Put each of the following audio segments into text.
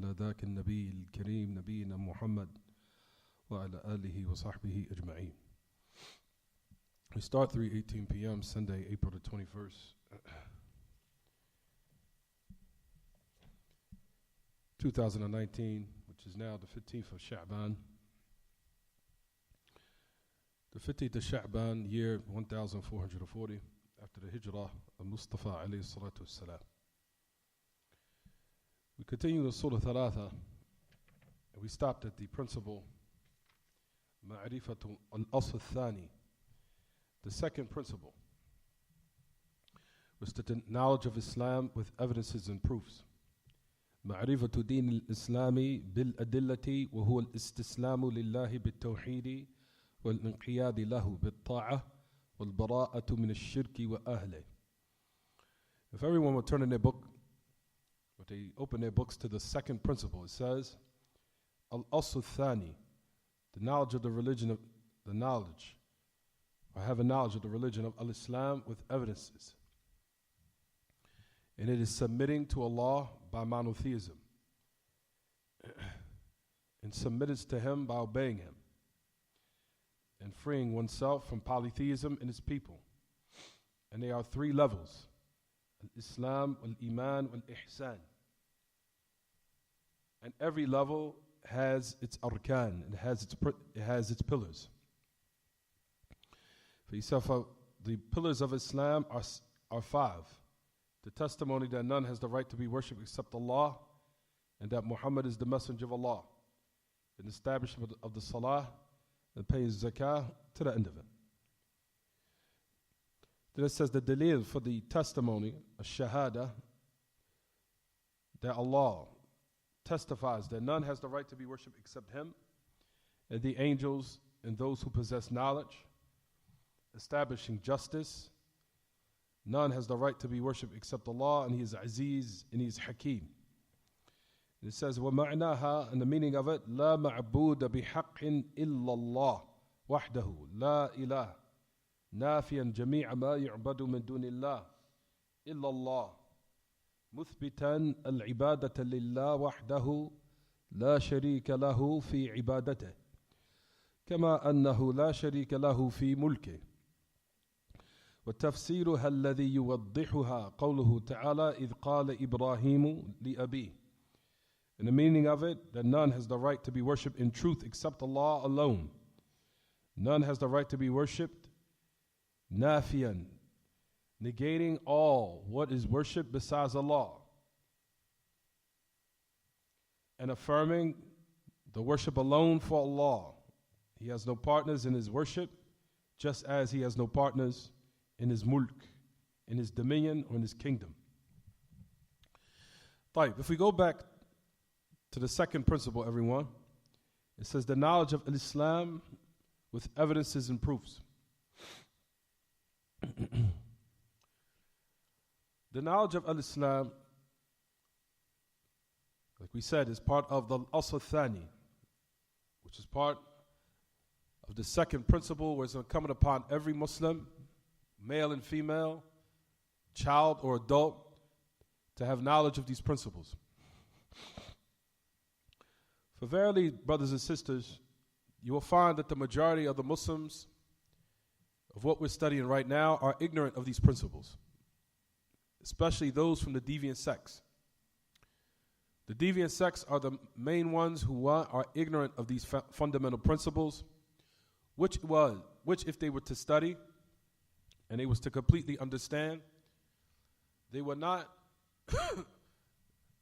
على ذاك النبي الكريم نبينا محمد وعلى آله وصحبه أجمعين. We start 3:18 p.m. Sunday, April the 21st, 2019, which is now the 15th of Sha'ban. The 15th of Sha'ban, year 1440, after the Hijrah of Mustafa alayhi salatu wassalam. We continue the Surah Thalatha, and we stopped at the principle Ma'rifatu al-Asl al-Thani. The second principle was the knowledge of Islam with evidences and proofs. Ma'rifatu din al-Islami bil-adillati wa huwa al-istislamu lillahi bil-tawhidi wal-inqiyadi lahu bil-ta'ah wal-bara'atu min al-shirki wa ahli. If everyone would turn in their book, but they open their books to the second principle, it says, Al-Asl al-Thani, the knowledge of the religion of the knowledge, or have a knowledge of the religion of Al-Islam with evidences. And it is submitting to Allah by monotheism, and submitted to Him by obeying Him, and freeing oneself from polytheism and His people. And there are three levels: Al-Islam, Al-Iman, Al-Ihsan. And every level has its arkan, it has its pillars. For yourself, the pillars of Islam are five: the testimony that none has the right to be worshipped except Allah, and that Muhammad is the messenger of Allah, an establishment of the salah, and pays zakah, to the end of it. Then it says the dalil for the testimony, a shahada, that Allah testifies that none has the right to be worshipped except Him, and the angels and those who possess knowledge, establishing justice. None has the right to be worshipped except Allah, and He is Aziz and He is Hakim. And it says, وَمَعْنَاهَا, and the meaning of it, لَا مَعْبُودَ بِحَقٍ إِلَّا اللَّهِ وَحْدَهُ لَا إِلَهَ نافيا جميع ما يعبد من دون الله إلا الله مثبتا العبادة لله وحده لا شريك له في عبادته كما أنه لا شريك له في ملكه. وتفسيرها الذي يوضحها قوله تعالى إذ قال إبراهيم لأبيه. And the meaning of it, that none has the right to be worshipped in truth except Allah alone. None has the right to be worshipped, nafiyan, negating all what is worshipped besides Allah, and affirming the worship alone for Allah. He has no partners in His worship, just as He has no partners in His mulk, in His dominion, or in His kingdom. Right, if we go back to the second principle, everyone, it says the knowledge of Islam with evidences and proofs. The knowledge of Al-Islam, like we said, is part of the Asl Thani, which is part of the second principle, where it's incumbent upon every Muslim, male and female, child or adult, to have knowledge of these principles. For verily, brothers and sisters, you will find that the majority of the Muslims of what we're studying right now are ignorant of these principles, especially those from the deviant sects. The deviant sects are the main ones who are ignorant of these fundamental principles, which if they were to study and they was to completely understand, they would not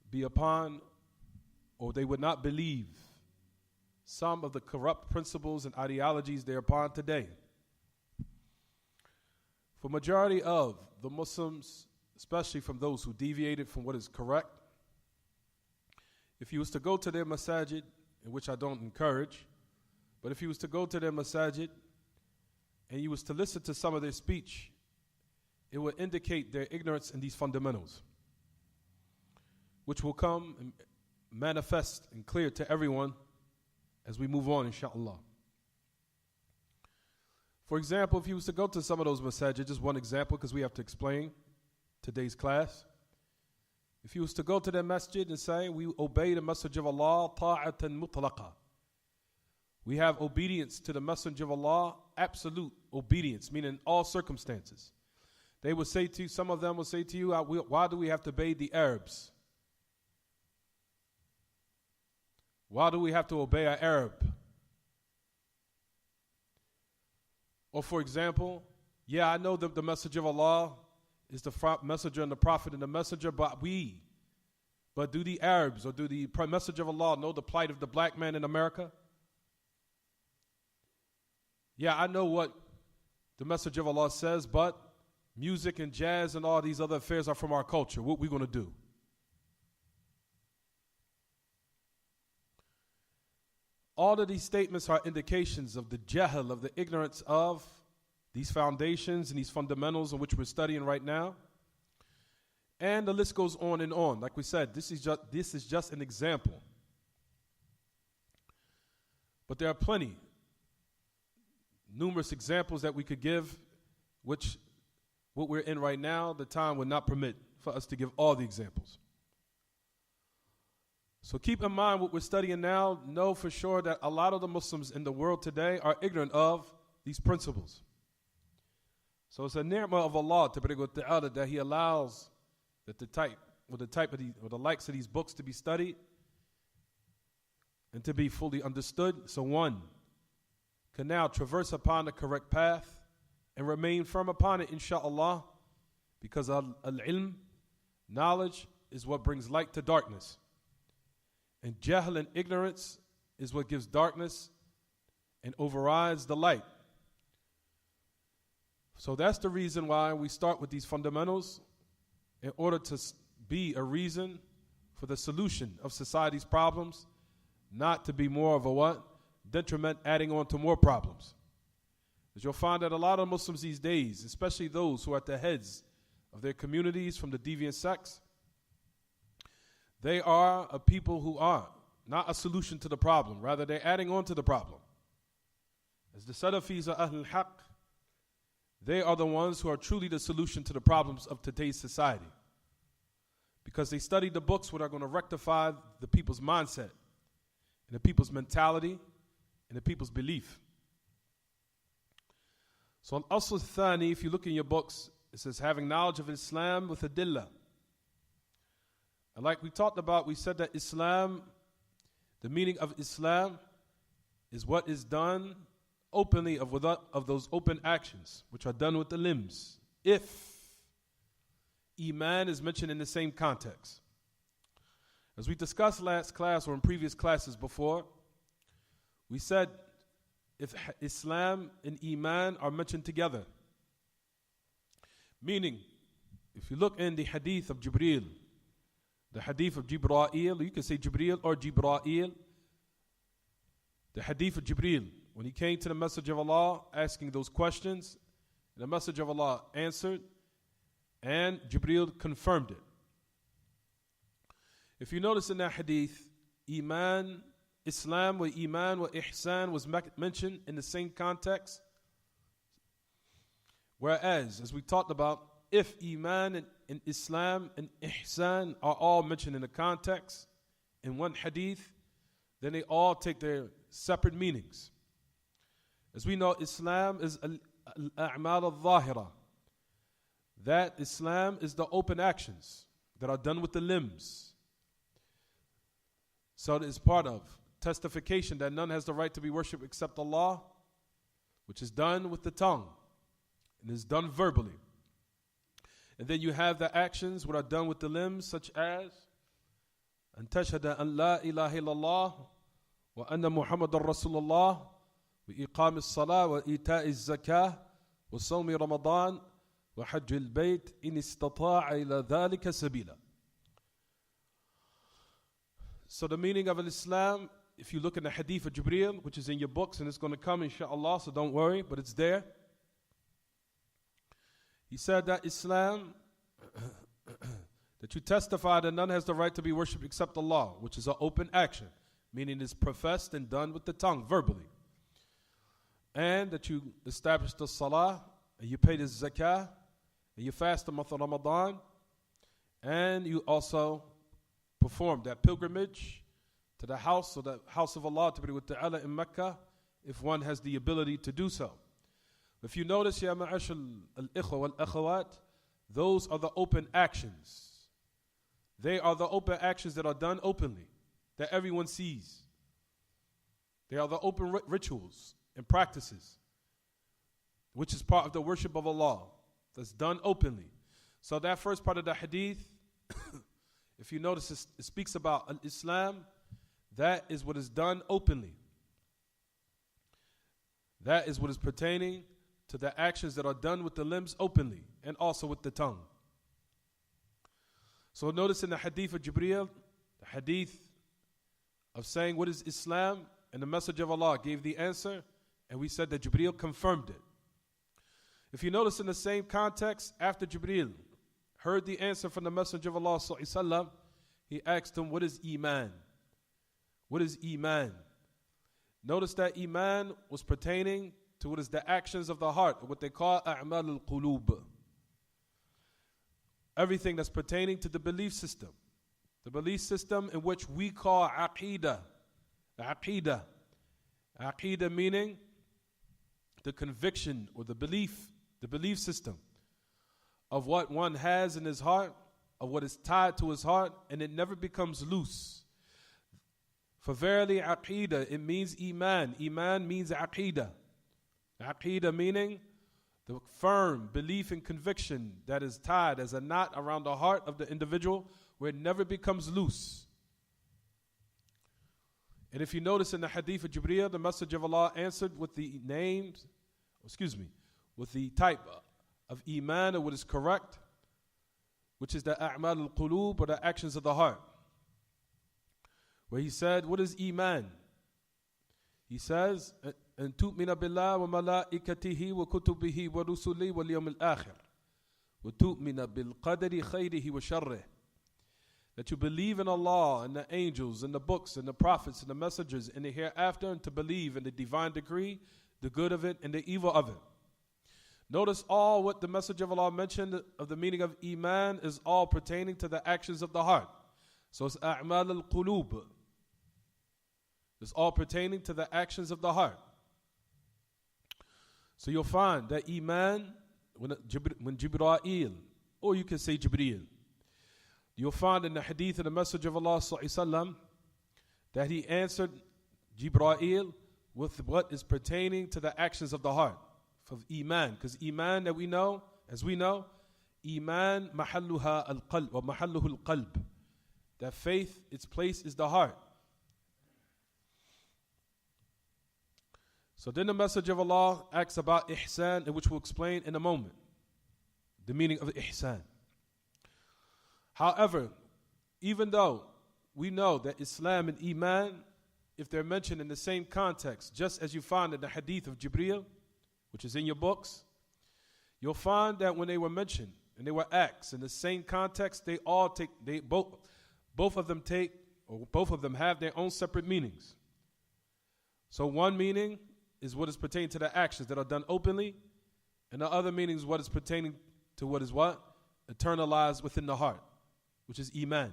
be upon, or they would not believe some of the corrupt principles and ideologies they're upon today. For majority of the Muslims, especially from those who deviated from what is correct, if you was to go to their masajid, in which I don't encourage, but if you was to go to their masajid and you was to listen to some of their speech, it would indicate their ignorance in these fundamentals, which will come and manifest and clear to everyone as we move on, inshallah. For example, if you was to go to some of those masajid, just one example because we have to explain today's class, If you was to go to the masjid and say, we obey the message of Allah, ta'atan mutlaqa. We have obedience to the Messenger of Allah, absolute obedience, meaning all circumstances. They would say to you, some of them would say to you, why do we have to obey the Arabs? Why do we have to obey an Arab? Or for example, yeah, I know that the Messenger of Allah is the messenger and the prophet and the messenger, but do the Arabs or do the Messenger of Allah know the plight of the black man in America? Yeah, I know what the Messenger of Allah says, but music and jazz and all these other affairs are from our culture. What we going to do? All of these statements are indications of the jahl, of the ignorance of these foundations and these fundamentals in which we're studying right now. And the list goes on and on. Like we said, this is just an example. But there are plenty, numerous examples that we could give, which what we're in right now, the time would not permit for us to give all the examples. So keep in mind what we're studying now. Know for sure that a lot of the Muslims in the world today are ignorant of these principles. So it's a ni'mah of Allah ta'ala that He allows that the likes of these books to be studied and to be fully understood. So one can now traverse upon the correct path and remain firm upon it, insha'Allah, because al-ilm, knowledge, is what brings light to darkness. And jahl and ignorance is what gives darkness and overrides the light. So that's the reason why we start with these fundamentals, in order to be a reason for the solution of society's problems, not to be more of a what? Detriment, adding on to more problems. As you'll find that a lot of Muslims these days, especially those who are at the heads of their communities from the deviant sects, they are a people who are not a solution to the problem. Rather, they're adding on to the problem. As the Salafis are Ahlul Haqq, they are the ones who are truly the solution to the problems of today's society. Because they study the books that are going to rectify the people's mindset, and the people's mentality, and the people's belief. So al-asl thani, if you look in your books, it says having knowledge of Islam with adillah. And like we talked about, we said that Islam, the meaning of Islam is what is done openly of those open actions, which are done with the limbs. If Iman is mentioned in the same context. As we discussed last class or in previous classes before, we said if Islam and Iman are mentioned together, meaning if you look in the hadith of Jibreel, the hadith of Jibreel, you can say Jibreel or Jibreel, the hadith of Jibreel, when he came to the Messenger of Allah asking those questions, the Messenger of Allah answered, and Jibreel confirmed it. If you notice in that hadith, Iman, Islam wa Iman wa Ihsan was mentioned in the same context. Whereas, as we talked about, if Iman and Islam and Ihsan are all mentioned in the context, in one hadith, then they all take their separate meanings. As we know, Islam is al-a'mal al-zahira. That Islam is the open actions that are done with the limbs. So it is part of testification that none has the right to be worshipped except Allah, which is done with the tongue and is done verbally. And then you have the actions which are done with the limbs, such as an tashhada an la ilaha illallah wa anna Muhammadan Rasulullah wa iqam as-salah wa ita'i az-zakah wa sawmi Ramadan wa hajj al-bayt in istata'a ila dhalika sabila. So the meaning of Islam, if you look in the hadith of Jibreel, which is in your books and it's going to come inshallah, so don't worry, but it's there. He said that Islam, that you testify that none has the right to be worshipped except Allah, which is an open action, meaning it's professed and done with the tongue, verbally. And that you establish the salah, and you pay the zakah, and you fast the month of Ramadan, And you also perform that pilgrimage to the house, or the house of Allah ta'ala in Mecca, if one has the ability to do so. If you notice, ya ma'ashal al-ikhwa wal-akhawat, those are the open actions. They are the open actions that are done openly, that everyone sees. They are the open rituals and practices, which is part of the worship of Allah, that's done openly. So that first part of the hadith, if you notice, it speaks about al-Islam. That is what is done openly. That is what is pertaining to the actions that are done with the limbs openly, and also with the tongue. So notice in the hadith of Jibreel, the hadith of saying what is Islam, and the Messenger of Allah gave the answer, and we said that Jibreel confirmed it. If you notice in the same context, after Jibreel heard the answer from the Messenger of Allah sallallahu alaihi wasallam, he asked him, what is Iman? What is Iman? Notice that Iman was pertaining to what is the actions of the heart, or what they call a'mal al-qulub. Everything that's pertaining to the belief system. The belief system in which we call aqidah. Aqidah. Aqidah meaning the conviction or the belief system of what one has in his heart, of what is tied to his heart, and it never becomes loose. For verily aqidah, it means iman. Iman means aqidah. Aqidah meaning the firm belief and conviction that is tied as a knot around the heart of the individual, where it never becomes loose. And if you notice in the hadith of Jibreel, the Messenger of Allah answered with the with the type of iman, or what is correct, which is the a'mal al-qulub, or the actions of the heart. Where he said, what is iman? He says, أن تؤمن بالله وملائكته وكتبه ورسله واليوم الآخر وتؤمن بالقدر خيره وشره. That you believe in Allah and the angels and the books and the prophets and the messengers and the hereafter, and to believe in the divine decree, the good of it and the evil of it. Notice all what the Messenger of Allah mentioned of the meaning of Iman is all pertaining to the actions of the heart. So it's a'mal al-qulub. It's all pertaining to the actions of the heart. So you'll find that Iman, when Jibreel, or you can say Jibreel, you'll find in the hadith of the Messenger of Allah sallallahu alaihi wasallam that he answered Jibreel with what is pertaining to the actions of the heart, of Iman. Because Iman that we know, as we know, Iman mahalluha al-qalb, or mahalluhu al-qalb. That faith, its place is the heart. So then the Messenger of Allah asks about ihsan, which we'll explain in a moment, the meaning of ihsan. However, even though we know that Islam and Iman, if they're mentioned in the same context, just as you find in the hadith of Jibreel, which is in your books, you'll find that when they were mentioned and they were asked in the same context, both of them have their own separate meanings. So one meaning is what is pertaining to the actions that are done openly, and the other meaning is what is pertaining to what is what? Eternalized within the heart, which is Iman.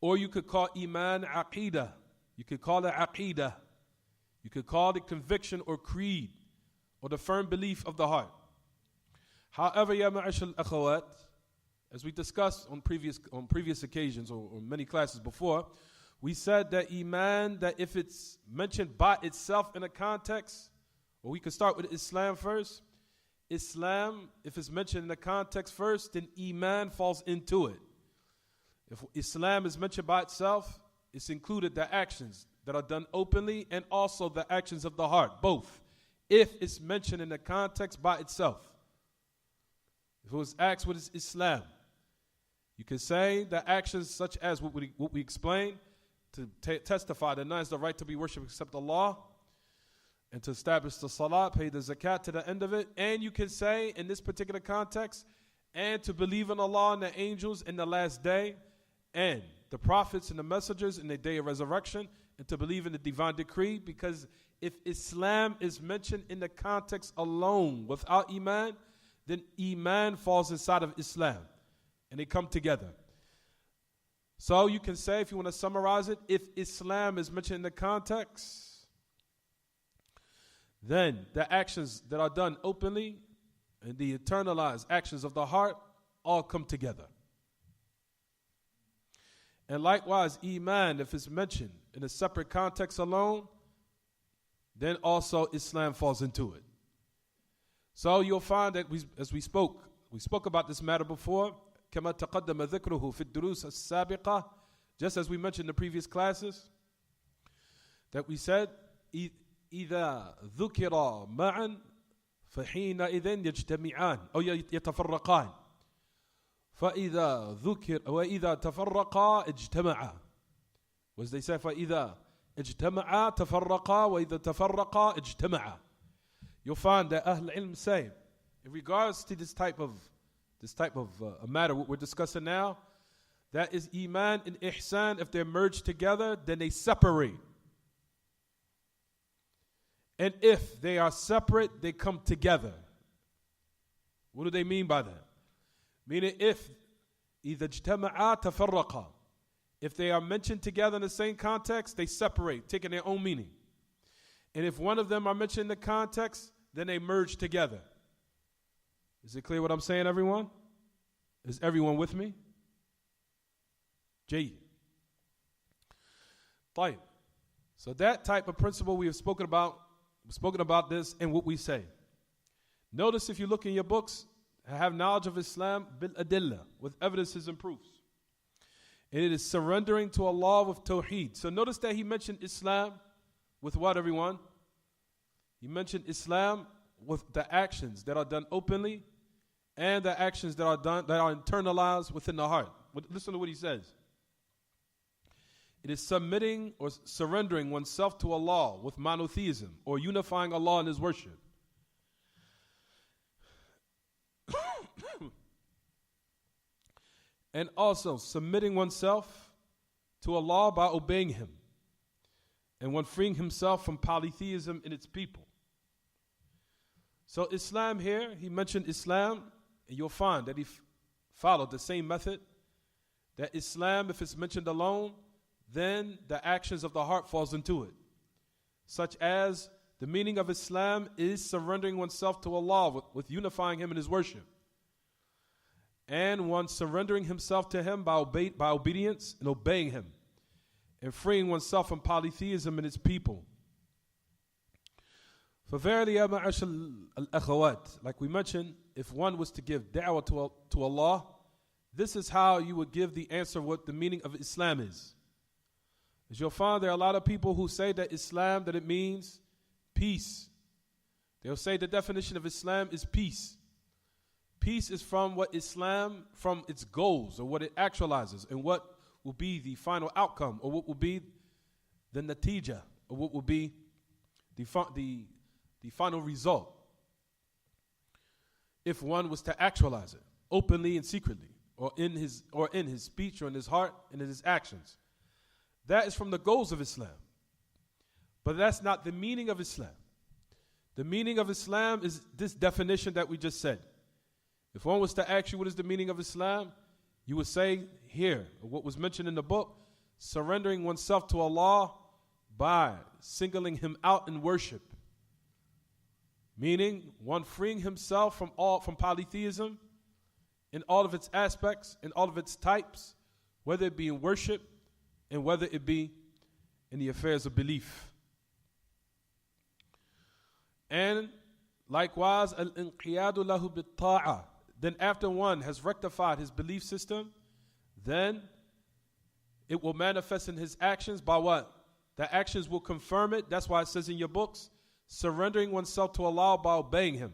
Or you could call Iman Aqidah. You could call it Aqidah. You could call it conviction or creed, or the firm belief of the heart. However, ya ma'ashal akhawat, as we discussed on previous occasions or many classes before, we said that Iman, that if it's mentioned by itself in a context, or we could start with Islam first. Islam, if it's mentioned in the context first, then Iman falls into it. If Islam is mentioned by itself, it's included the actions that are done openly and also the actions of the heart, both, if it's mentioned in the context by itself. If it was asked what is Islam, you could say the actions such as what we explained, to testify that none has the right to be worshipped except Allah, and to establish the salah, pay the zakat to the end of it. And you can say in this particular context, and to believe in Allah and the angels in the last day, and the prophets and the messengers in the day of resurrection, and to believe in the divine decree. Because if Islam is mentioned in the context alone without Iman, then Iman falls inside of Islam. and they come together. So you can say, if you want to summarize it, if Islam is mentioned in the context, then the actions that are done openly and the internalized actions of the heart all come together. And likewise, Iman, if it's mentioned in a separate context alone, then also Islam falls into it. So you'll find that as we spoke about this matter before, كما تقدم ذكره في الدروس السابقة, just as we mentioned in the previous classes, that we said, إذا ذكر معا فحينئذ يجتمعان أو يتفرقان فإذا ذكر وإذا تفرقا اجتمعا. Was they say فإذا اجتمعا تفرقا وإذا تفرقا اجتمعا. You'll find that Ahl Ilm say, in regards to this type of a matter what we're discussing now, that is Iman and Ihsan. If they're merged together, then they separate. And if they are separate, they come together. What do they mean by that? Meaning if إذا اجتمعا تفرقا, if they are mentioned together in the same context, they separate, taking their own meaning. And if one of them are mentioned in the context, then they merge together. Is it clear what I'm saying, everyone? Is everyone with me? Jay. طيب. So that type of principle we have spoken about this and what we say. Notice if you look in your books, have knowledge of Islam bil adilla, with evidences and proofs. And it is surrendering to Allah with tawheed. So notice that he mentioned Islam with what, everyone? He mentioned Islam with the actions that are done openly and the actions that are done that are internalized within the heart. Listen to what he says. It is submitting or surrendering oneself to Allah with monotheism or unifying Allah in His worship. And also submitting oneself to Allah by obeying Him. And one freeing himself from polytheism in its people. So Islam here, he mentioned Islam, and you'll find that he followed the same method. That Islam, if it's mentioned alone, then the actions of the heart falls into it. Such as the meaning of Islam is surrendering oneself to Allah with unifying Him in His worship. And one surrendering himself to Him by obedience and obeying Him. And freeing oneself from polytheism and its people. For verily, ya ma'ashal al-akhawat, like we mentioned, if one was to give da'wah to Allah, this is how you would give the answer what the meaning of Islam is. As you'll find, there are a lot of people who say that Islam, that it means peace. They'll say the definition of Islam is peace. Peace is from what Islam, from its goals or what it actualizes and what will be the final outcome or what will be the natija or what will be the final result if one was to actualize it openly and secretly or in his speech or in his heart and in his actions. That is from the goals of Islam. But that's not the meaning of Islam. The meaning of Islam is this definition that we just said. If one was to ask you what is the meaning of Islam, you would say here, what was mentioned in the book, surrendering oneself to Allah by singling Him out in worship. Meaning one freeing himself from polytheism in all of its aspects, in all of its types, whether it be in worship and whether it be in the affairs of belief. And likewise, al-inqiyadu lahu bit-ta'a. Then after one has rectified his belief system, then it will manifest in his actions by what? The actions will confirm it. That's why it says in your books, surrendering oneself to Allah by obeying Him.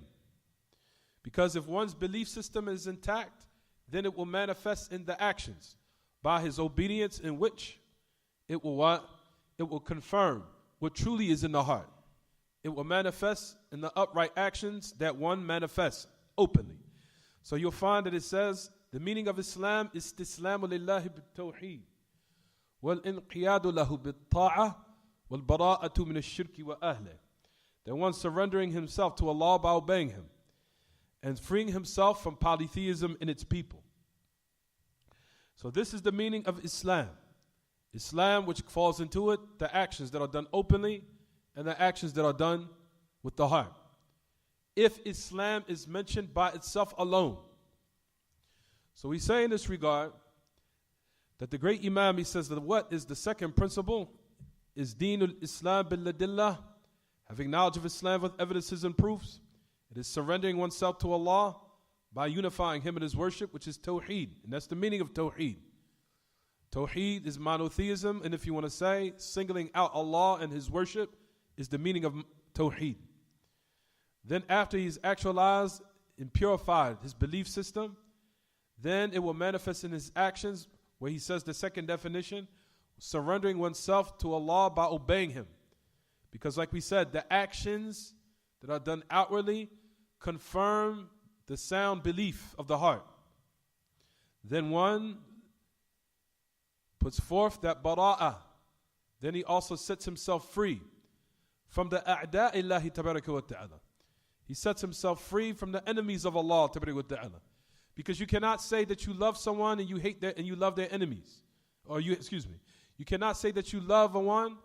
Because if one's belief system is intact, then it will manifest in the actions by his obedience, in which it will what? It will confirm what truly is in the heart. It will manifest in the upright actions that one manifests openly. So you'll find that it says the meaning of Islam is istislamu lillahi bit-tawheed wal-inqiyadu lahu bit-ta'a wal-bara'atu min ash-shirki wa ahlih. That one surrendering himself to Allah by obeying Him and freeing himself from polytheism in its people. So this is the meaning of Islam. Islam, which falls into it, the actions that are done openly and the actions that are done with the heart. If Islam is mentioned by itself alone. So we say in this regard that the great Imam, he says that what is the second principle is Deenul Islam bil Ladillah, having knowledge of Islam with evidences and proofs. It is surrendering oneself to Allah by unifying Him in His worship, which is Tawheed. And that's the meaning of Tawheed. Tawheed is monotheism, and if you want to say singling out Allah and His worship is the meaning of Tawheed. Then after He's actualized and purified His belief system, then it will manifest in His actions, where He says the second definition, surrendering oneself to Allah by obeying Him. Because like we said, the actions that are done outwardly confirm the sound belief of the heart. Then one puts forth that bara'ah. Then he also sets himself free from the a'da'illahi tabaraka wa ta'ala. He sets himself free from the enemies of Allah tabaraka wa ta'ala. Because you cannot say that you love someone and you hate their and you love their enemies. You cannot say that you love one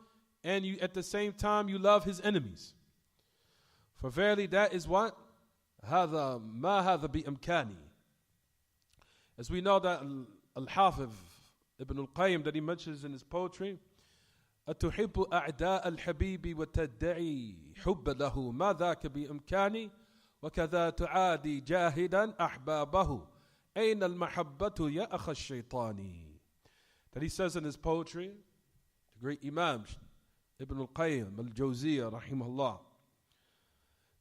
and you at the same time you love his enemies. For verily that is what? هذا ما هذا بإمكاني. As we know that Al-Hafiz Ibn al-Qayyim that he mentions in his poetry, أتحب أعداء الحبيب وتدعي حب له ما ذاك بإمكاني وكذا تعادي جاهدا أحبابه أين المحبة يا أخ الشيطان. That he says in his poetry, the great Imam Ibn al-Qayyim al-Jawziyah rahimahullah,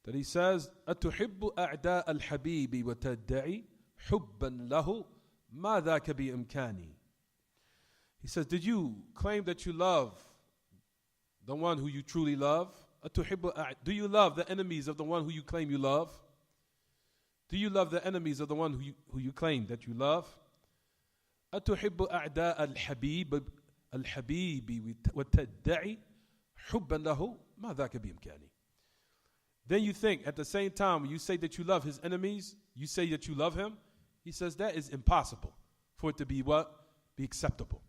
that he says أتحب أعداء الحبيب وتدعي حبا له ما ذاك بإمكاني. He says, did you claim that you love the one who you truly love? Do you love the enemies of the one who you claim you love? Do you love the enemies of the one who you claim that you love? أتحب أعداء الحبيب وتدعي حبا له ما ذاك بإمكاني. Then you think at the same time when you say that you love his enemies, you say that you love him. He says that is impossible for it to be what? Be acceptable.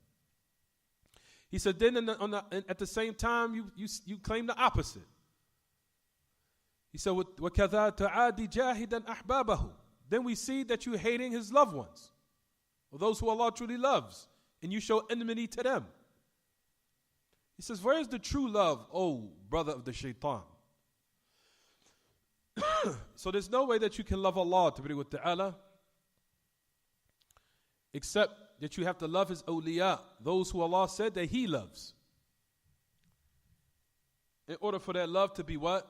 He said then at the same time you claim the opposite. He said وَكَذَا تَعَادِ جَاهِدًا أَحْبَابَهُ. Then we see that you're hating his loved ones, or those who Allah truly loves, and you show enmity to them. He says, where is the true love, oh brother of the shaitan? So there's no way that you can love Allah ta'ala except that you have to love his awliya, those who Allah said that he loves. In order for that love to be what?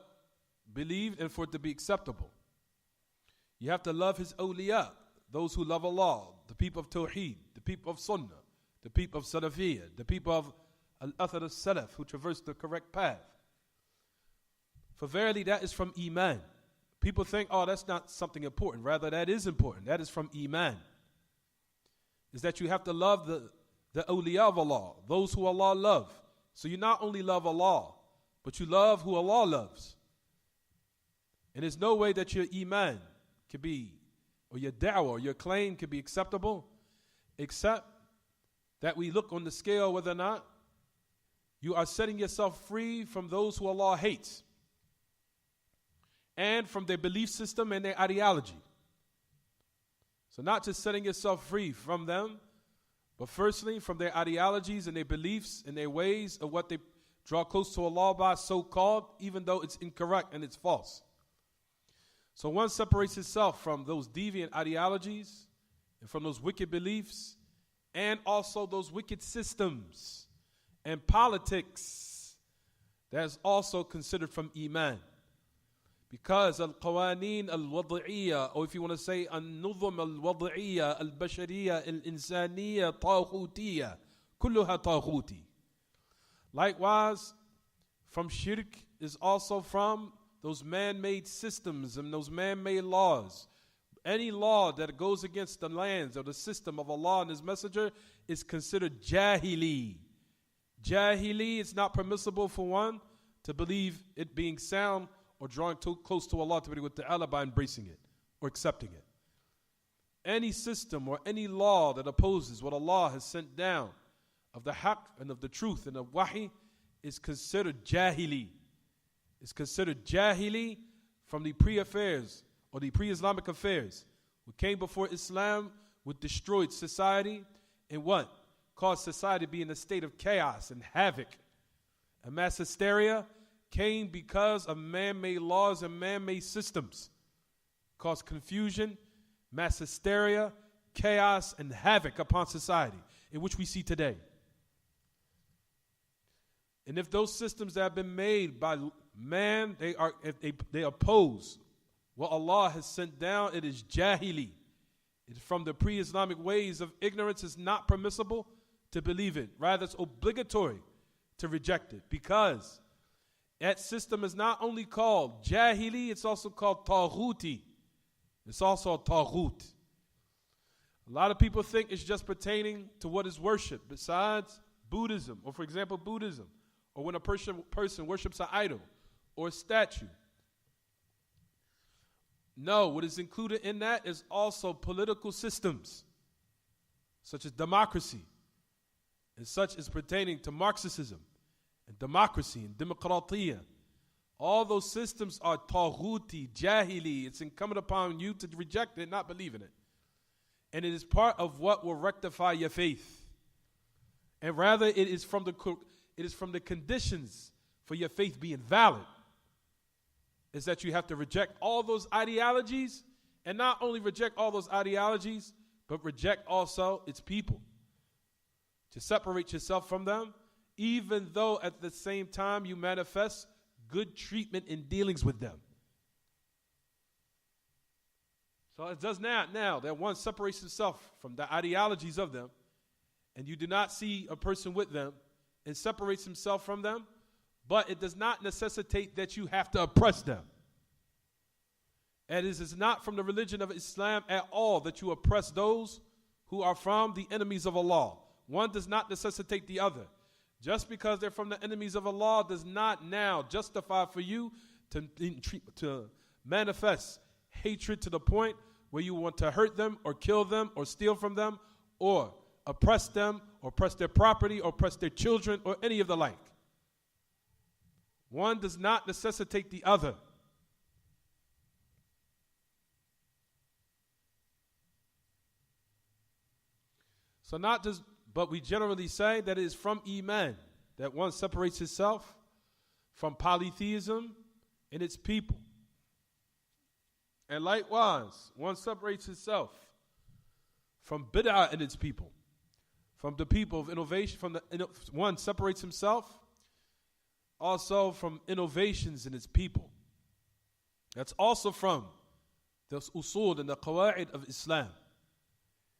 Believed and for it to be acceptable. You have to love his awliya, those who love Allah, the people of Tawheed, the people of Sunnah, the people of Salafiyah, the people of Al-Athar al-Salaf who traverse the correct path. For verily that is from Iman. People think, oh, that's not something important. Rather, that is important. That is from Iman. Is that you have to love the awliya of Allah, those who Allah love. So you not only love Allah, but you love who Allah loves. And there's no way that your Iman could be, or your da'wah, or your claim could be acceptable, except that we look on the scale whether or not you are setting yourself free from those who Allah hates, and from their belief system and their ideology. So not just setting yourself free from them, but firstly from their ideologies and their beliefs and their ways of what they draw close to Allah by, so-called, even though it's incorrect and it's false. So one separates himself from those deviant ideologies and from those wicked beliefs and also those wicked systems and politics that is also considered from Iman. Because al-qawaneen al-wad'iyya, or if you want to say al-nuzum al-wad'iyya, al-bashariyya, al-insaniyya, taghutiyya, kulluha taghuti. Likewise, from shirk is also from those man-made systems and those man-made laws. Any law that goes against the lands or the system of Allah and His Messenger is considered jahili. Jahili, it's not permissible for one to believe it being sound or drawing too close to Allah ta'ala by embracing it or accepting it. any system or any law that opposes what Allah has sent down of the haqq and of the truth and of wahi is considered jahili. It's considered jahili from the pre-affairs or the pre-Islamic affairs. What came before Islam, what destroyed society and what? Caused society to be in a state of chaos and havoc. And mass hysteria came because of man-made laws and man-made systems. Caused confusion, mass hysteria, chaos, and havoc upon society, in which we see today. And if those systems that have been made by man, they oppose what Allah has sent down, it is jahili. It's from the pre-Islamic ways of ignorance. It's not permissible to believe it. Rather, it's obligatory to reject it, because that system is not only called jahili, it's also called taghuti. It's also a taghut. A lot of people think it's just pertaining to what is worshipped, besides Buddhism, or for example, Buddhism, or when a person worships an idol or a statue. No, what is included in that is also political systems, such as democracy, and such as pertaining to Marxism, and democracy, and demokratiya. All those systems are taghuti, jahili. It's incumbent upon you to reject it, not believe in it. And it is part of what will rectify your faith. And rather, it is from the conditions for your faith being valid, is that you have to reject all those ideologies, and not only reject all those ideologies, but reject also its people. To separate yourself from them, even though at the same time you manifest good treatment in dealings with them. So it does not now that one separates himself from the ideologies of them, and you do not see a person with them and separates himself from them, but it does not necessitate that you have to oppress them. And it is not from the religion of Islam at all that you oppress those who are from the enemies of Allah. One does not necessitate the other. Just because they're from the enemies of Allah does not now justify for you to manifest hatred to the point where you want to hurt them or kill them or steal from them or oppress them or oppress their property or oppress their children or any of the like. One does not necessitate the other. So not just, but we generally say that it is from Iman that one separates himself from polytheism and its people. And likewise, one separates himself from bid'ah and its people, from the people of innovation. One separates himself also from innovations in its people. That's also from the usul and the qawa'id of Islam.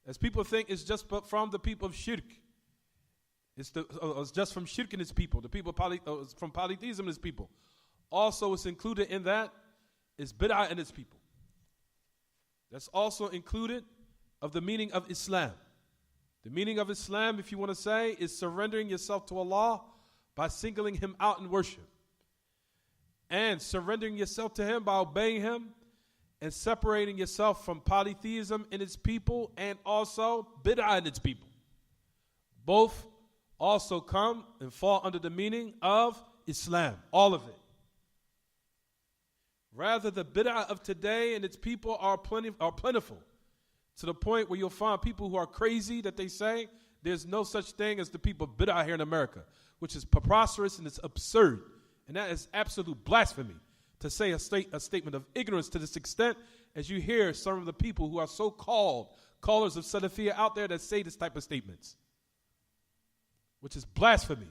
As people think it's just from the people of shirk. It's just from shirk and its people. The people from polytheism and its people. Also, what's included in that is bid'ah and its people. That's also included of the meaning of Islam. The meaning of Islam, if you want to say, is surrendering yourself to Allah by singling Him out in worship. And surrendering yourself to Him by obeying Him, and separating yourself from polytheism and its people, and also bid'ah and its people. Both also come and fall under the meaning of Islam, all of it. Rather, the bid'ah of today and its people are plentiful, to the point where you'll find people who are crazy that they say there's no such thing as the people of bid'ah here in America, which is preposterous and it's absurd. And that is absolute blasphemy. To say a statement of ignorance to this extent, as you hear some of the people who are so-called callers of Salafiyah out there that say this type of statements, which is blasphemy.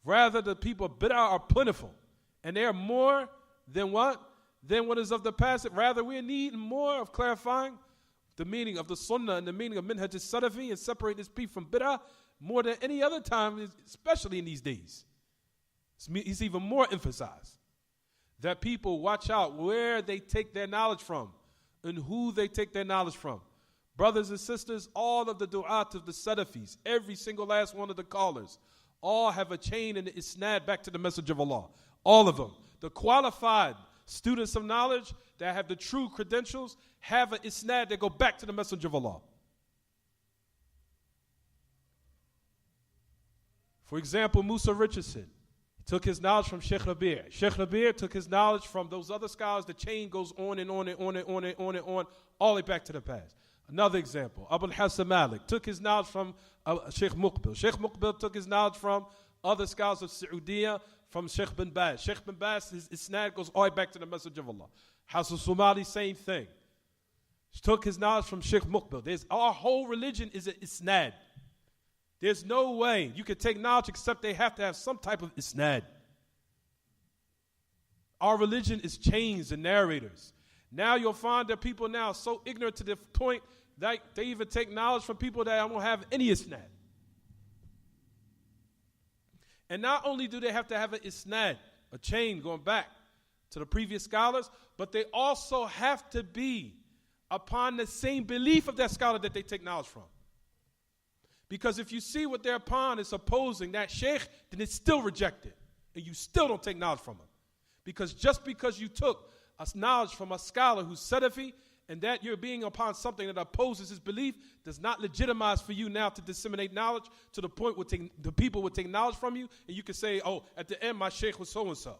Rather, the people of bid'ah are plentiful, and they are more than what? Than what is of the past. Rather, we need more of clarifying the meaning of the sunnah and the meaning of minhaj as-salafi and separating this people from bid'ah more than any other time, especially in these days. It's even more emphasized. That people watch out where they take their knowledge from and who they take their knowledge from. Brothers and sisters, all of the du'at of the Salafis, every single last one of the callers, all have a chain and isnad back to the message of Allah. All of them. The qualified students of knowledge, that have the true credentials have an isnad that go back to the Messenger of Allah. For example, Musa Richardson took his knowledge from Sheikh Rabi'. Sheikh Rabi' took his knowledge from those other scholars. The chain goes on and on and on and on and on and on, all the way back to the past. Another example, Abu Hassan Malik took his knowledge from Sheikh Muqbil. Sheikh Muqbil took his knowledge from other scholars of Saudiya, from Sheikh bin Baz. Sheikh bin Baz, his isnad goes all the way back to the Messenger of Allah. Hassan Somali, same thing. Took his knowledge from Sheikh Muqbil. Our whole religion is an isnad. There's no way you can take knowledge except they have to have some type of isnad. Our religion is chains and narrators. Now you'll find that people now are so ignorant to the point that they even take knowledge from people that don't have any isnad. And not only do they have to have an isnad, a chain going back to the previous scholars, but they also have to be upon the same belief of that scholar that they take knowledge from. Because if you see what they're upon is opposing that sheikh, then it's still rejected. And you still don't take knowledge from him. Because just because you took knowledge from a scholar who's Salafi, and that you're being upon something that opposes his belief, does not legitimize for you now to disseminate knowledge to the point where the people would take knowledge from you, and you can say, oh, at the end my sheikh was so-and-so.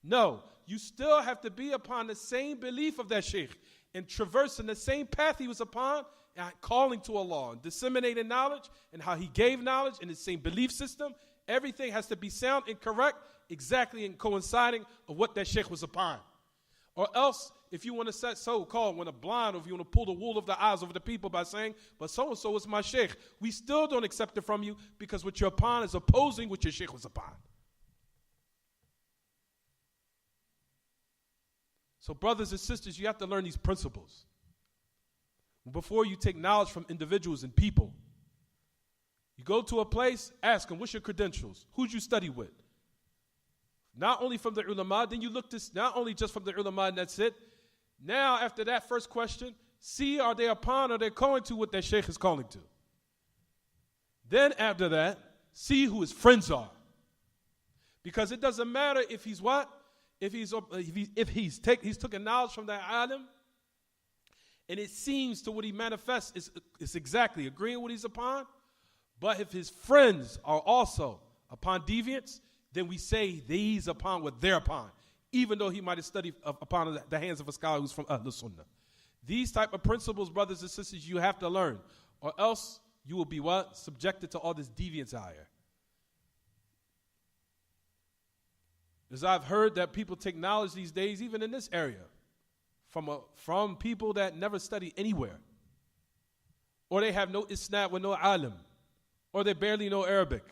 No, you still have to be upon the same belief of that sheikh and traversing the same path he was upon, and calling to Allah and disseminating knowledge and how he gave knowledge in the same belief system. Everything has to be sound and correct, exactly in coinciding of what that sheikh was upon. Or else, if you want to set so-called, when a blind, or if you want to pull the wool of the eyes over the people by saying, but so-and-so is my sheikh, we still don't accept it from you because what you're upon is opposing what your sheikh was upon. So brothers and sisters, you have to learn these principles before you take knowledge from individuals and people. You go to a place, ask them, what's your credentials? Who'd you study with? Not only from the ulama, then you look to, not only just from the ulama and that's it. Now, after that first question, see are they upon or they're calling to what their sheikh is calling to. Then after that, see who his friends are. Because it doesn't matter if he's what? If he's taken knowledge from that alim, and it seems to what he manifests is exactly agreeing with what he's upon. But if his friends are also upon deviance, then we say he's upon what they're upon, even though he might have studied upon the hands of a scholar who's from Ahlul Sunnah. These type of principles, brothers and sisters, you have to learn, or else you will be what? Subjected to all this deviance out here. As I've heard that people take knowledge these days, even in this area, from people that never study anywhere, or they have no isnad with no alim, or they barely know Arabic,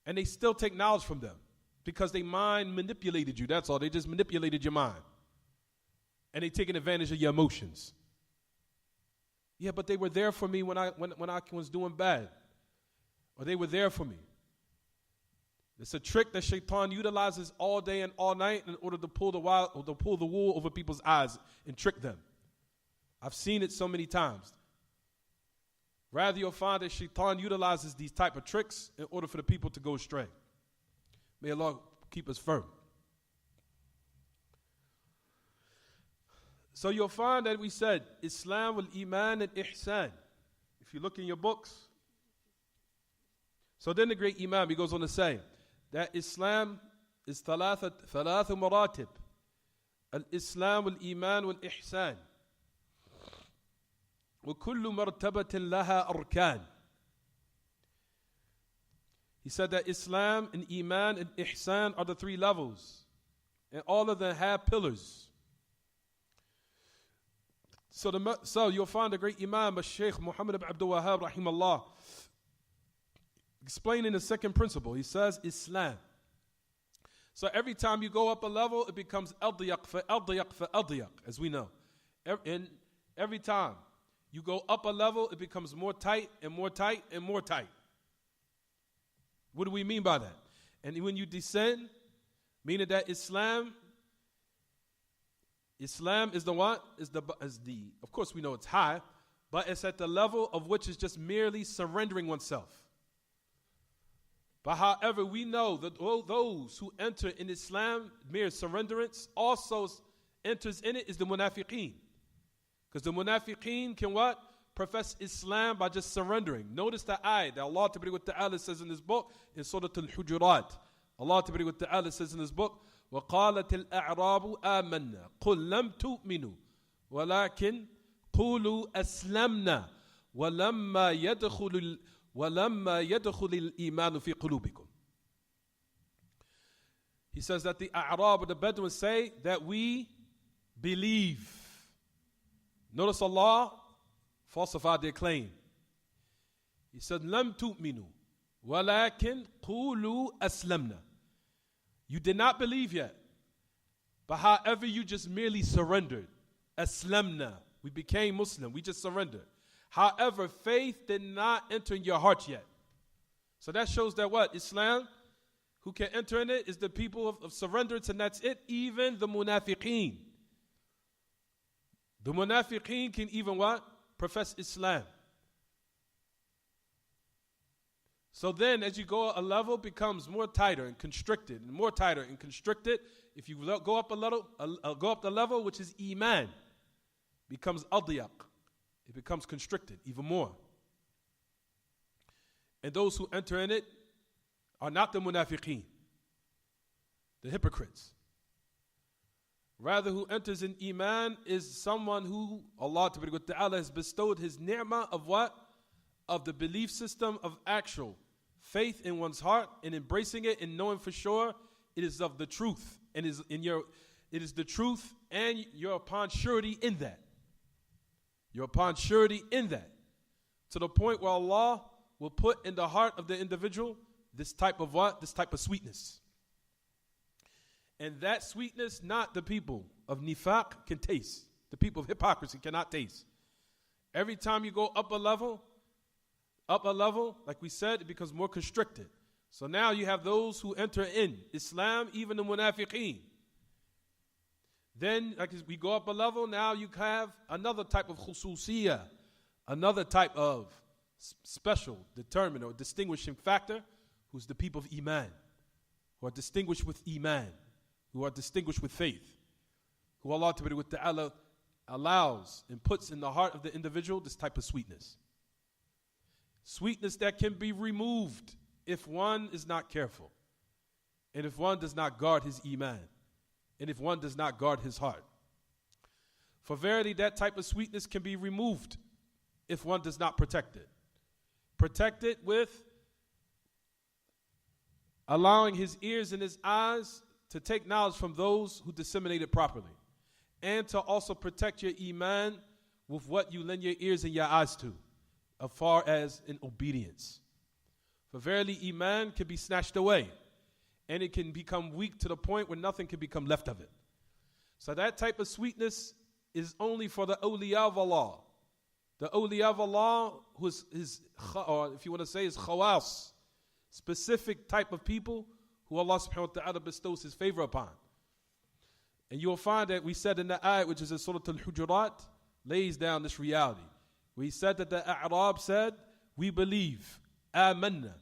and they still take knowledge from them because they mind manipulated you. That's all. They just manipulated your mind, and they taking advantage of your emotions. Yeah, but they were there for me when I was doing bad, or they were there for me. It's a trick that shaitan utilizes all day and all night in order to pull the wool over people's eyes and trick them. I've seen it so many times. Rather, you'll find that shaitan utilizes these type of tricks in order for the people to go astray. May Allah keep us firm. So you'll find that we said Islam wal Iman and Ihsan. If you look in your books. So then the great Imam, he goes on to say that Islam is ثلاثة مراتب. الإسلام والإيمان والإحسان. وكل مرتبة لها أركان. He said that Islam and Iman and Ihsan are the three levels, and all of them have pillars. So you'll find the great Imam, Shaykh Muhammad ibn Abdul Wahhab, rahimahullah, explaining the second principle. He says Islam. So every time you go up a level, it becomes adiyaq fa adiyaq fa adiyaq, as we know. And every time you go up a level, it becomes more tight and more tight and more tight. What do we mean by that? And when you descend, meaning that Islam is the what? Is the of course we know it's high, but it's at the level of which is just merely surrendering oneself. But however, we know that all those who enter in Islam, mere surrenderance, also enters in it is the munafiqeen. Because the munafiqeen can what? Profess Islam by just surrendering. Notice the ayat that Allah Ta'ala says in this book, in Surah Al-Hujurat. Allah Ta'ala says in this book, وَقَالَتِ الْأَعْرَابُ آمَنَّا قُلْ لَمْ تُؤْمِنُوا وَلَكِنْ قُولُوا أَسْلَمْنَا وَلَمَّا يَدْخُلِ الْإِيمَانُ فِي قُلُوبِكُمْ. He says that the A'rab or the Bedouins say that we believe. Notice Allah falsified their claim. He said, لَمْ تُؤْمِنُوا وَلَكِنْ قُولُوا أَسْلَمْنَا. You did not believe yet, but however you just merely surrendered. Aslamna. We became Muslim. We just surrendered. However, faith did not enter in your heart yet. So that shows that what? Islam, who can enter in it is the people of surrenderance, and that's it. Even the munafiqeen. The munafiqeen can even what? Profess Islam. So then as you go a level, it becomes more tighter and constricted, and more tighter and constricted. If you go up a little, go up the level, which is Iman, becomes adiyaq. It becomes constricted even more. And those who enter in it are not the munafiqeen, the hypocrites. Rather, who enters in Iman is someone who Allah Ta'ala has bestowed his ni'mah of what? Of the belief system of actual faith in one's heart and embracing it and knowing for sure it is of the truth and it is the truth, and you're upon surety in that. You're upon surety in that. To the point where Allah will put in the heart of the individual this type of what? This type of sweetness. And that sweetness, not the people of nifaq can taste. The people of hypocrisy cannot taste. Every time you go up a level, like we said, it becomes more constricted. So now you have those who enter in Islam, even the munafiqeen. Then, like we go up a level, now you have another type of khususiyah, another type of special, determined, or distinguishing factor, who's the people of Iman, who are distinguished with Iman, who are distinguished with faith, who Allah Ta'ala allows and puts in the heart of the individual this type of sweetness. Sweetness that can be removed if one is not careful, and if one does not guard his Iman, and if one does not guard his heart. For verily, that type of sweetness can be removed if one does not protect it. Protect it with allowing his ears and his eyes to take knowledge from those who disseminate it properly, and to also protect your Iman with what you lend your ears and your eyes to, as far as in obedience. For verily, Iman can be snatched away, and it can become weak to the point where nothing can become left of it. So that type of sweetness is only for the awliya of Allah. The awliya of Allah, who is or if you want to say, is khawas, specific type of people who Allah subhanahu wa ta'ala bestows his favor upon. And you will find that we said in the ayat, which is in Surah Al-Hujurat, lays down this reality. We said that the A'rab said, we believe, amanna.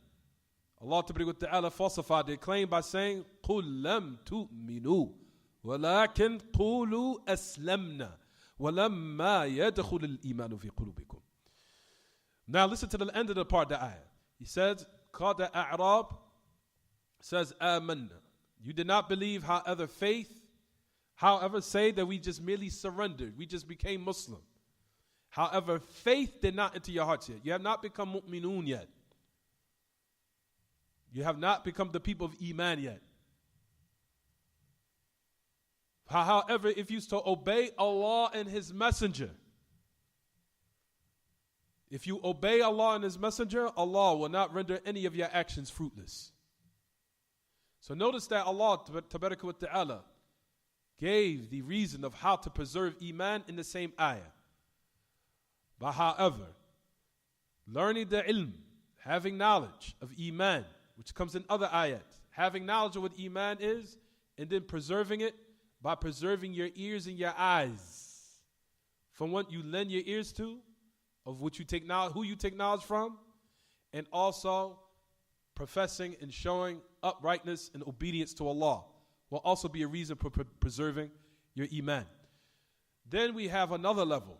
Allah Ta'ala falsified their claim by saying, قُلْ لَمْ تُؤْمِنُوا وَلَكِنْ قُولُوا أَسْلَمْنَا وَلَمَّا يَدْخُلِ الْإِيمَانُ فِي قُلُوبِكُمْ. Now listen to the end of the part of the ayah. He says, called the A'rab, says, amanna. You did not believe, however, say that we just merely surrendered. We just became Muslim. However, faith did not enter your hearts yet. You have not become mu'minun yet. You have not become the people of Iman yet. However, if you to obey Allah and His Messenger, if you obey Allah and His Messenger, Allah will not render any of your actions fruitless. So notice that Allah Tabaraka wa Ta'ala gave the reason of how to preserve Iman in the same ayah. But however, learning the ilm, having knowledge of Iman, which comes in other ayat, having knowledge of what Iman is, and then preserving it by preserving your ears and your eyes from what you lend your ears to, of what you take knowledge, who you take knowledge from, and also professing and showing uprightness and obedience to Allah will also be a reason for preserving your iman. Then we have another level.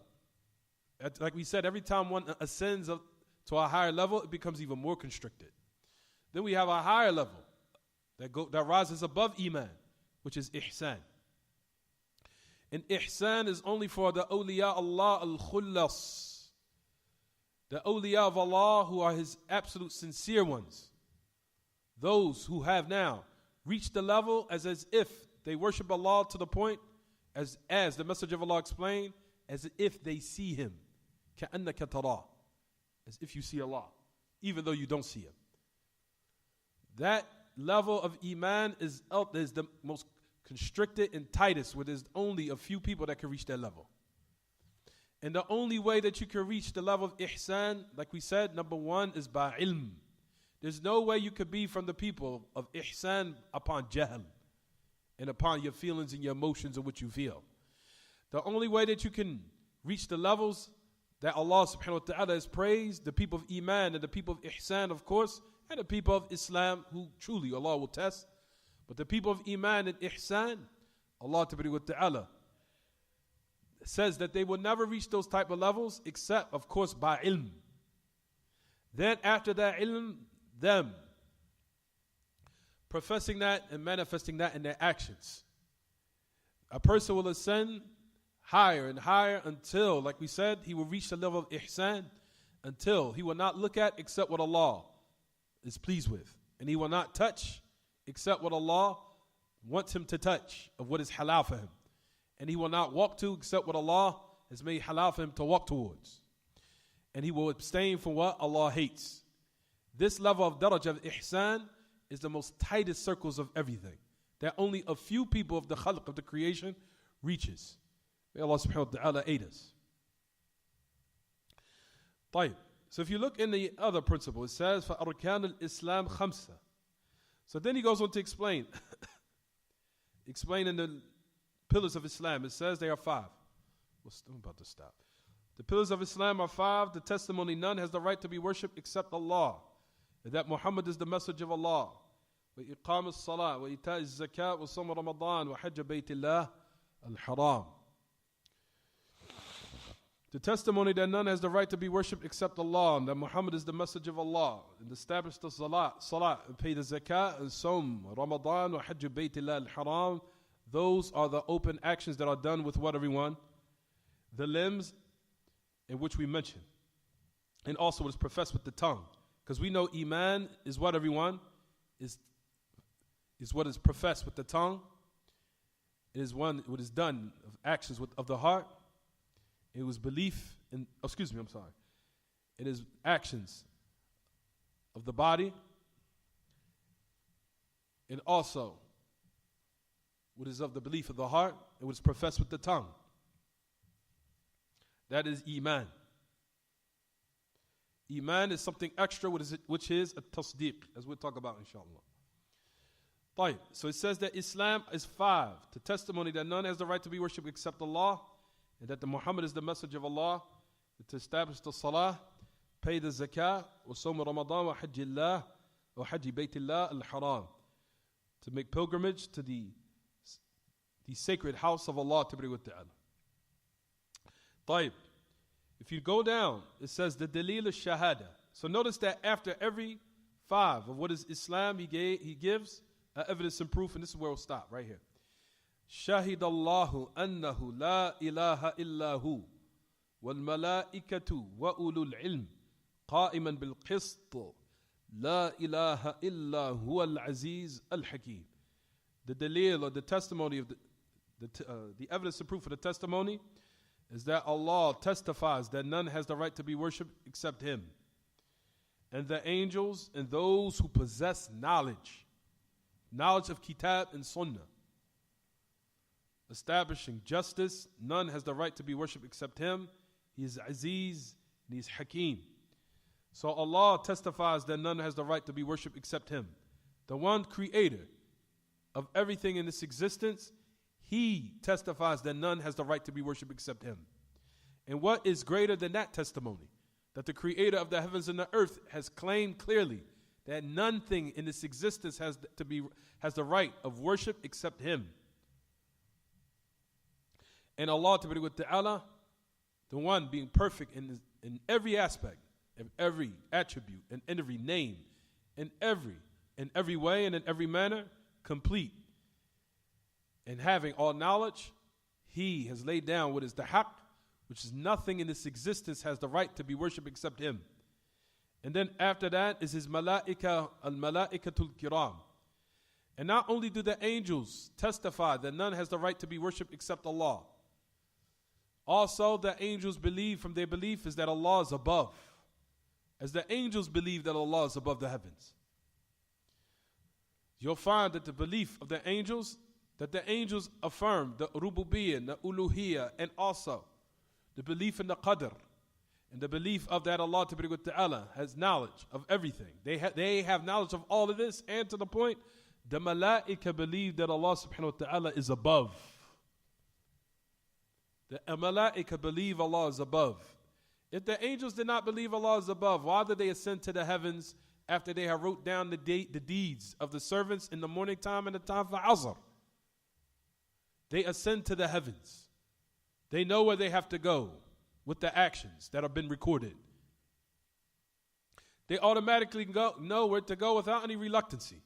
Like we said, every time one ascends to a higher level, it becomes even more constricted. Then we have a higher level that rises above iman, which is ihsan. And ihsan is only for the awliya Allah al-khullas, the awliya of Allah who are His absolute sincere ones. Those who have now reached the level as if they worship Allah to the point, as the Messenger of Allah explained, as if they see Him. كَأَنَّكَ تَرَاهُ, as if you see Allah, even though you don't see Him. That level of iman is the most constricted and tightest, where there's only a few people that can reach that level. And the only way that you can reach the level of ihsan, like we said, number one is by ilm. There's no way you could be from the people of ihsan upon jahl and upon your feelings and your emotions and what you feel. The only way that you can reach the levels that Allah subhanahu wa ta'ala has praised, the people of iman and the people of ihsan, of course, and the people of Islam, who truly Allah will test. But the people of iman and ihsan, Allah ta'ala says that they will never reach those type of levels except, of course, by ilm. Then after that ilm, them professing that and manifesting that in their actions. A person will ascend higher and higher until, like we said, he will reach the level of ihsan, until he will not look at except what Allah is pleased with. And he will not touch except what Allah wants him to touch, of what is halal for him. And he will not walk to except what Allah has made halal for him to walk towards. And he will abstain from what Allah hates. This level of darajah of ihsan is the most tightest circles of everything, that only a few people of the khalq, of the creation, reaches. May Allah subhanahu wa ta'ala aid us. طيب. So if you look in the other principle, it says, فَأَرْكَانُ الْإِسْلَامِ خَمْسَةً. So then he goes on to explain the pillars of Islam. It says they are 5. I'm about to stop. The pillars of Islam are 5. The testimony, none has the right to be worshipped except Allah, and that Muhammad is the message of Allah. وإقام الصلاة وإيتاء الزكاة وصوم رمضان وحج بيت الله الحرام. The testimony that none has the right to be worshipped except Allah, and that Muhammad is the message of Allah, and establish the salat, and pay the zakah, and som, Ramadan, wa hajj baytillah al-haram. Those are the open actions that are done with what, everyone? The limbs, in which we mentioned. And also what is professed with the tongue. Because we know iman is what, everyone? Is what is professed with the tongue. It is what is done of actions of the heart. It was belief in, it is actions of the body, and also what is of the belief of the heart, and what is professed with the tongue. That is iman. Iman is something extra, which is a tasdeeq, as we'll talk about inshallah. طيب. So it says that Islam is 5. The testimony that none has the right to be worshipped except Allah, and that the Muhammad is the message of Allah, to establish the salah, pay the zakah, wa sawm Ramadan, wa hajjillah, wa hajji baytillah al-haram, to make pilgrimage to the sacred house of Allah ta'ala. طيب. If you go down, it says the dalil al-shahada. So notice that after every 5 of what is Islam, he gives evidence and proof, and this is where we'll stop, right here. شهد الله أنه لا إله إلا هو والملائكة وأولو العلم قائما بالقسط لا إله إلا هو العزيز الحكيم. The dalil, or the testimony of the evidence and proof of the testimony, is that Allah testifies that none has the right to be worshipped except Him, and the angels and those who possess knowledge of Kitab and Sunnah, establishing justice. None has the right to be worshipped except Him. He is Aziz and He is Hakim. So Allah testifies that none has the right to be worshipped except Him, the one creator of everything in this existence. He testifies that none has the right to be worshipped except Him. And what is greater than that testimony? That the creator of the heavens and the earth has claimed clearly that none thing in this existence has the right of worship except Him. And Allah Ta'ala, the one being perfect in every aspect, in every attribute, in every name, in every way and in every manner, complete. And having all knowledge, He has laid down what is the haqq, which is nothing in this existence has the right to be worshipped except Him. And then after that is His malaika, al-malaikatul kiram. And not only do the angels testify that none has the right to be worshipped except Allah, also the angels believe, from their belief is that Allah is above, as the angels believe that Allah is above the heavens. You'll find that the belief of the angels, that the angels affirm the rububiyyah, the uluhiyyah, and also the belief in the qadr, and the belief of that Allah Ta'ala has knowledge of everything. They have knowledge of all of this, and to the point, the malaika believe that Allah Subhanahu wa Ta'ala is above. The malaika believe Allah is above. If the angels did not believe Allah is above, why did they ascend to the heavens after they have wrote down the deeds of the servants in the morning time and the time for Asr? They ascend to the heavens. They know where they have to go with the actions that have been recorded. They automatically know where to go without any reluctancy.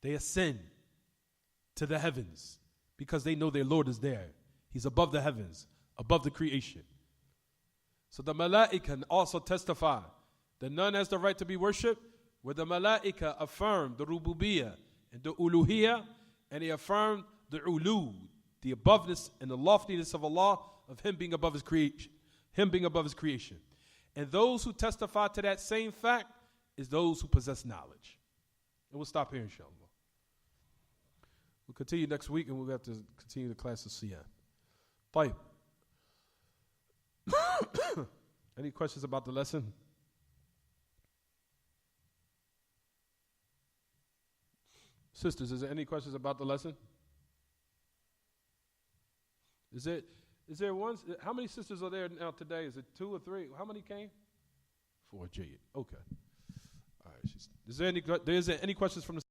They ascend to the heavens because they know their Lord is there. He's above the heavens, above the creation. So the malaika also testify that none has the right to be worshipped, where the malaika affirm the rububiyyah and the uluhiyyah, and they affirm the ulu, the aboveness and the loftiness of Allah, of Him being above His creation. Him being above His creation. And those who testify to that same fact is those who possess knowledge. And we'll stop here, inshallah. We'll continue next week, and we'll have to continue the class of Siyam. Tayyib. Any questions about the lesson? Sisters, is there any questions about the lesson? Is there one? How many sisters are there now today? Is it 2 or 3? How many came? 4, J. Okay. All right. Is there any questions from the